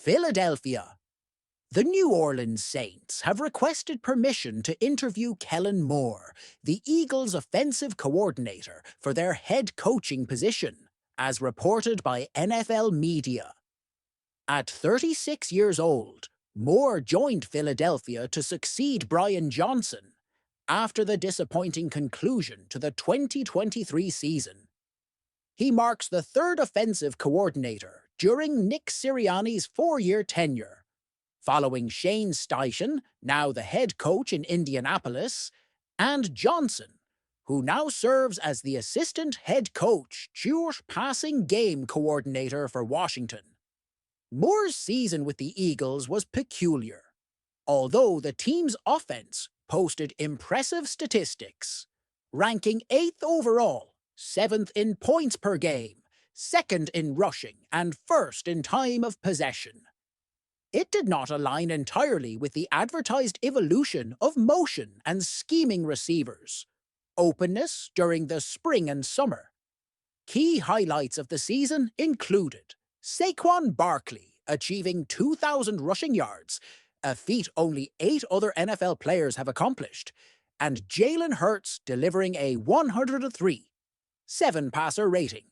Philadelphia. The New Orleans Saints have requested permission to interview Kellen Moore, the Eagles' offensive coordinator, for their head coaching position, as reported by NFL media. At 36 years old, Moore joined Philadelphia to succeed Brian Johnson after the disappointing conclusion to the 2023 season. He marks the third offensive coordinator during Nick Sirianni's four-year tenure, following Shane Steichen, now the head coach in Indianapolis, and Johnson, who now serves as the assistant head coach, passing game coordinator for Washington. Moore's season with the Eagles was peculiar, although the team's offense posted impressive statistics, ranking 8th overall, 7th in points per game, 2nd in rushing, and 1st in time of possession. It did not align entirely with the advertised evolution of motion and scheming receivers, openness during the spring and summer. Key highlights of the season included Saquon Barkley achieving 2,000 rushing yards, a feat only 8 other NFL players have accomplished, and Jalen Hurts delivering a 103 7-passer rating.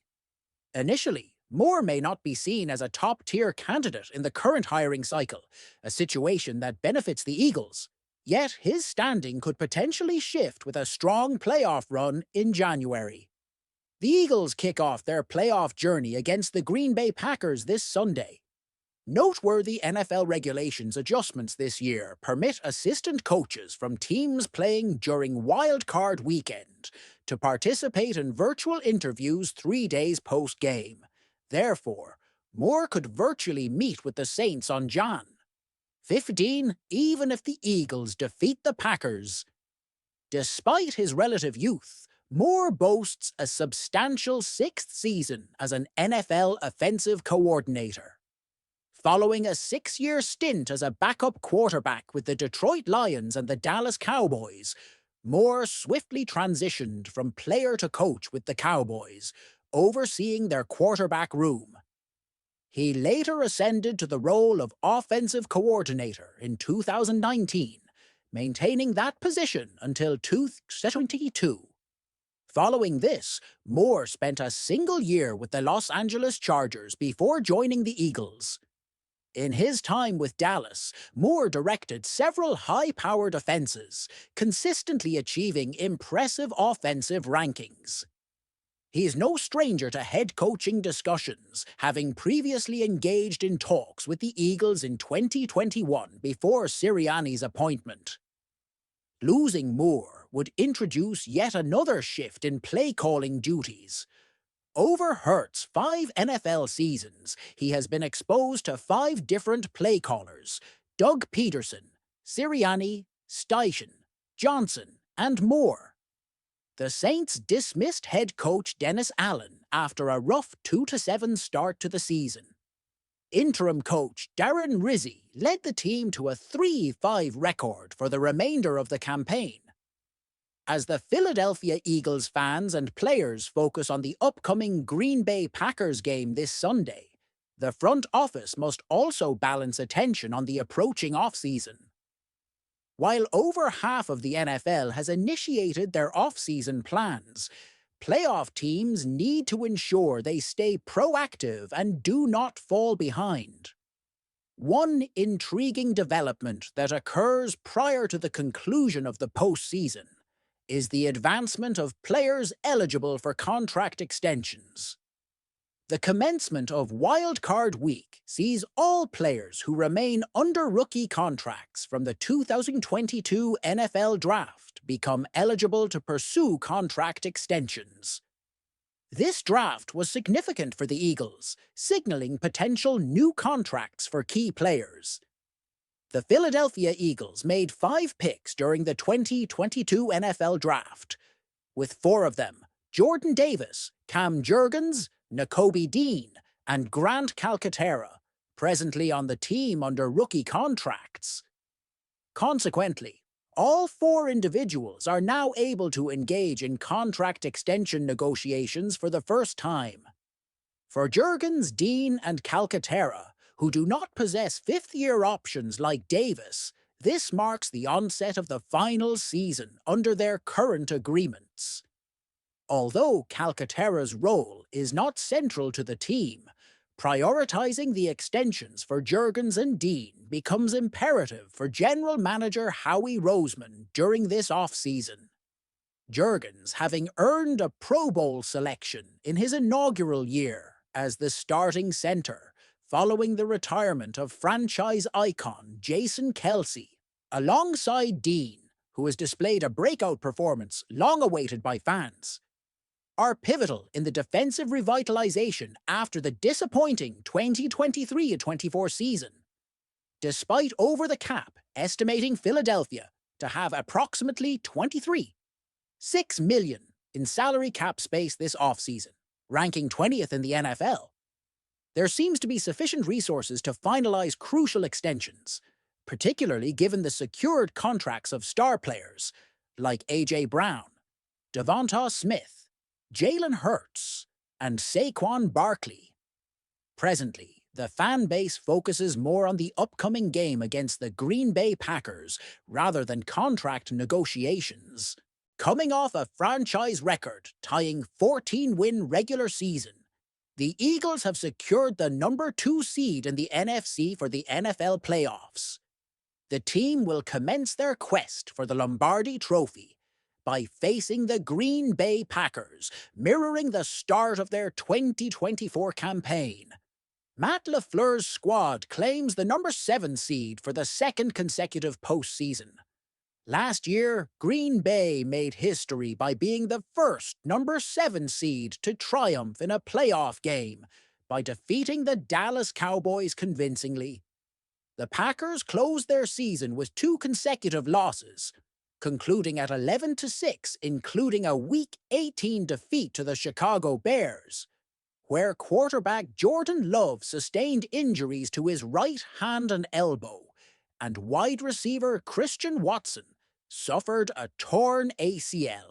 Initially, Moore may not be seen as a top-tier candidate in the current hiring cycle, a situation that benefits the Eagles, yet his standing could potentially shift with a strong playoff run in January. The Eagles kick off their playoff journey against the Green Bay Packers this Sunday. Noteworthy NFL regulations adjustments this year permit assistant coaches from teams playing during Wild Card weekend to participate in virtual interviews 3 days post-game. Therefore, Moore could virtually meet with the Saints on Jan. 15, even if the Eagles defeat the Packers. Despite his relative youth, Moore boasts a substantial 6th season as an NFL offensive coordinator. Following a 6-year stint as a backup quarterback with the Detroit Lions and the Dallas Cowboys, Moore swiftly transitioned from player to coach with the Cowboys, overseeing their quarterback room. He later ascended to the role of offensive coordinator in 2019, maintaining that position until 2022. Following this, Moore spent a single year with the Los Angeles Chargers before joining the Eagles. In his time with Dallas, Moore directed several high-powered offenses, consistently achieving impressive offensive rankings. He is no stranger to head coaching discussions, having previously engaged in talks with the Eagles in 2021 before Sirianni's appointment. Losing Moore would introduce yet another shift in play-calling duties. Over Hurts' 5 NFL seasons, he has been exposed to 5 different play callers: Doug Peterson, Sirianni, Steichen, Johnson, and Moore. The Saints dismissed head coach Dennis Allen after a rough 2-7 start to the season. Interim coach Darren Rizzi led the team to a 3-5 record for the remainder of the campaign. As the Philadelphia Eagles fans and players focus on the upcoming Green Bay Packers game this Sunday, the front office must also balance attention on the approaching offseason. While over half of the NFL has initiated their offseason plans, playoff teams need to ensure they stay proactive and do not fall behind. One intriguing development that occurs prior to the conclusion of the postseason is the advancement of players eligible for contract extensions. The commencement of Wild Card Week sees all players who remain under rookie contracts from the 2022 NFL Draft become eligible to pursue contract extensions. This draft was significant for the Eagles, signaling potential new contracts for key players. The Philadelphia Eagles made 5 picks during the 2022 NFL Draft, with 4 of them: Jordan Davis, Cam Jurgens, Nakobe Dean, and Grant Calcaterra, presently on the team under rookie contracts. Consequently, all 4 individuals are now able to engage in contract extension negotiations for the first time. For Jurgens, Dean, and Calcaterra, who do not possess fifth-year options like Davis, this marks the onset of the final season under their current agreements. Although Calcaterra's role is not central to the team, prioritizing the extensions for Jurgens and Dean becomes imperative for General Manager Howie Roseman during this off-season. Jurgens having earned a Pro Bowl selection in his inaugural year as the starting center following the retirement of franchise icon Jason Kelce, alongside Dean, who has displayed a breakout performance long awaited by fans, are pivotal in the defensive revitalization after the disappointing 2023-24 season. Despite over-the-cap estimating Philadelphia to have approximately $23.6 million in salary cap space this offseason, ranking 20th in the NFL, there seems to be sufficient resources to finalize crucial extensions, particularly given the secured contracts of star players like A.J. Brown, Devonta Smith, Jalen Hurts, and Saquon Barkley. Presently, the fan base focuses more on the upcoming game against the Green Bay Packers rather than contract negotiations. Coming off a franchise record-tying 14-win regular season, the Eagles have secured the number 2 seed in the NFC for the NFL playoffs. The team will commence their quest for the Lombardi Trophy by facing the Green Bay Packers, mirroring the start of their 2024 campaign. Matt LaFleur's squad claims the number 7 seed for the second consecutive postseason. Last year, Green Bay made history by being the first number 7 seed to triumph in a playoff game by defeating the Dallas Cowboys convincingly. The Packers closed their season with 2 consecutive losses, concluding at 11-6, including a Week 18 defeat to the Chicago Bears, where quarterback Jordan Love sustained injuries to his right hand and elbow, and wide receiver Christian Watson suffered a torn ACL.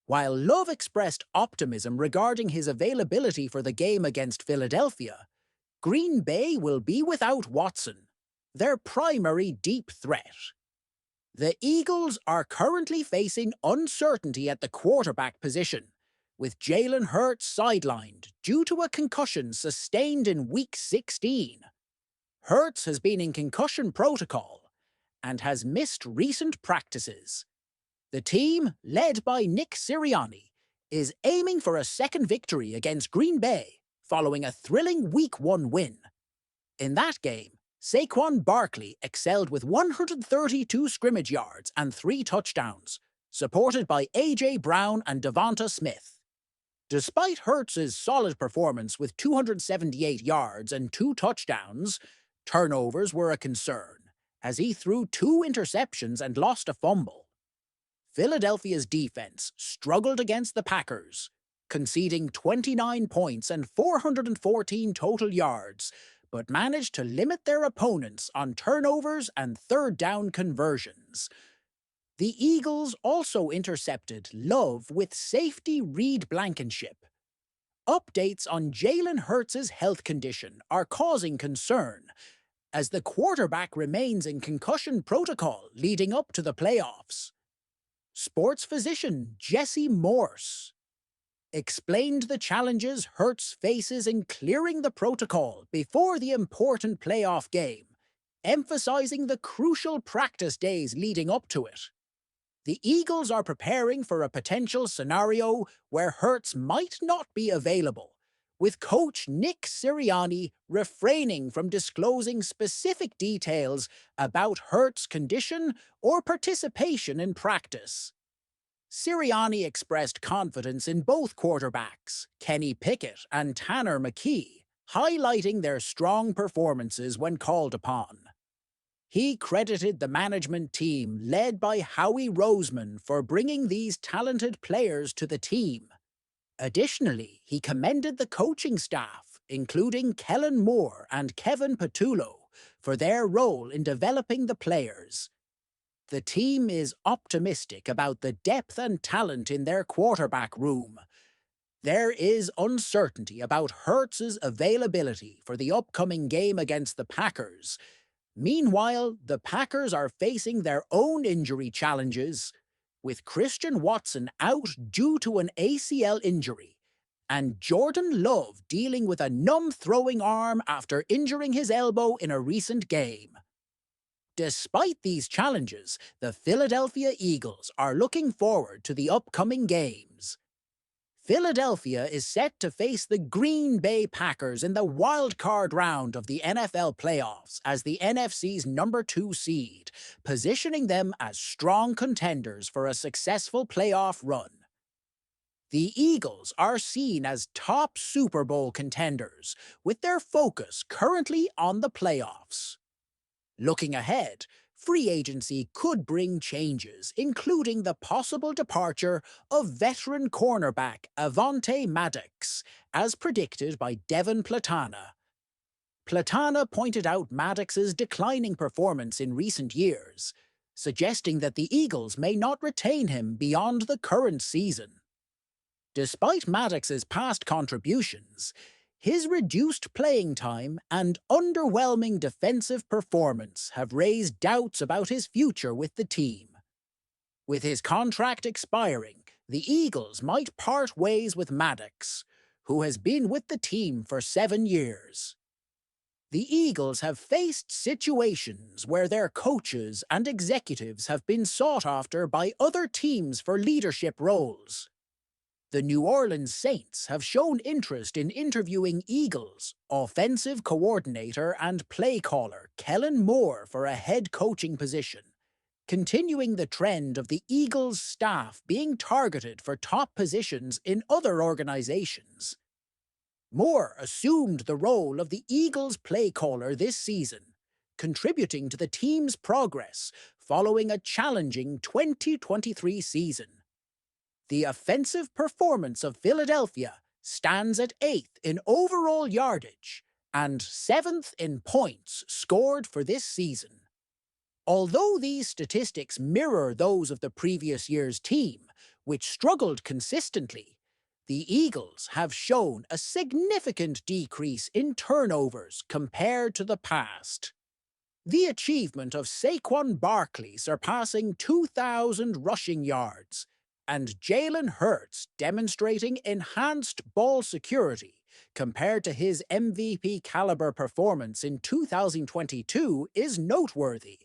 While Love expressed optimism regarding his availability for the game against Philadelphia, Green Bay will be without Watson, their primary deep threat. The Eagles are currently facing uncertainty at the quarterback position, with Jalen Hurts sidelined due to a concussion sustained in Week 16. Hurts has been in concussion protocol and has missed recent practices. The team, led by Nick Sirianni, is aiming for a second victory against Green Bay following a thrilling Week 1 win. In that game, Saquon Barkley excelled with 132 scrimmage yards and 3 touchdowns, supported by A.J. Brown and Devonta Smith. Despite Hurts' solid performance with 278 yards and 2 touchdowns, turnovers were a concern, as he threw 2 interceptions and lost a fumble. Philadelphia's defense struggled against the Packers, conceding 29 points and 414 total yards, but managed to limit their opponents on turnovers and third-down conversions. The Eagles also intercepted Love with safety Reed Blankenship. Updates on Jalen Hurts' health condition are causing concern, as the quarterback remains in concussion protocol leading up to the playoffs. Sports physician Jesse Morse explained the challenges Hurts faces in clearing the protocol before the important playoff game, emphasizing the crucial practice days leading up to it. The Eagles are preparing for a potential scenario where Hurts might not be available, with coach Nick Sirianni refraining from disclosing specific details about Hurts' condition or participation in practice. Sirianni expressed confidence in both quarterbacks, Kenny Pickett and Tanner McKee, highlighting their strong performances when called upon. He credited the management team led by Howie Roseman for bringing these talented players to the team. Additionally, he commended the coaching staff, including Kellen Moore and Kevin Patullo, for their role in developing the players. The team is optimistic about the depth and talent in their quarterback room. There is uncertainty about Hurts's availability for the upcoming game against the Packers. Meanwhile, the Packers are facing their own injury challenges, with Christian Watson out due to an ACL injury, and Jordan Love dealing with a numb throwing arm after injuring his elbow in a recent game. Despite these challenges, the Philadelphia Eagles are looking forward to the upcoming games. Philadelphia is set to face the Green Bay Packers in the wild card round of the NFL playoffs as the NFC's number 2 seed, positioning them as strong contenders for a successful playoff run. The Eagles are seen as top Super Bowl contenders, with their focus currently on the playoffs. Looking ahead, free agency could bring changes, including the possible departure of veteran cornerback Avonte Maddox, as predicted by Devin Platana. Platana pointed out Maddox's declining performance in recent years, suggesting that the Eagles may not retain him beyond the current season. Despite Maddox's past contributions, his reduced playing time and underwhelming defensive performance have raised doubts about his future with the team. With his contract expiring, the Eagles might part ways with Maddox, who has been with the team for 7 years. The Eagles have faced situations where their coaches and executives have been sought after by other teams for leadership roles. The New Orleans Saints have shown interest in interviewing Eagles offensive coordinator and play caller Kellen Moore for a head coaching position, continuing the trend of the Eagles staff being targeted for top positions in other organizations. Moore assumed the role of the Eagles play caller this season, contributing to the team's progress following a challenging 2023 season. The offensive performance of Philadelphia stands at 8th in overall yardage and 7th in points scored for this season. Although these statistics mirror those of the previous year's team, which struggled consistently, the Eagles have shown a significant decrease in turnovers compared to the past. The achievement of Saquon Barkley surpassing 2,000 rushing yards and Jalen Hurts demonstrating enhanced ball security compared to his MVP caliber performance in 2022 is noteworthy.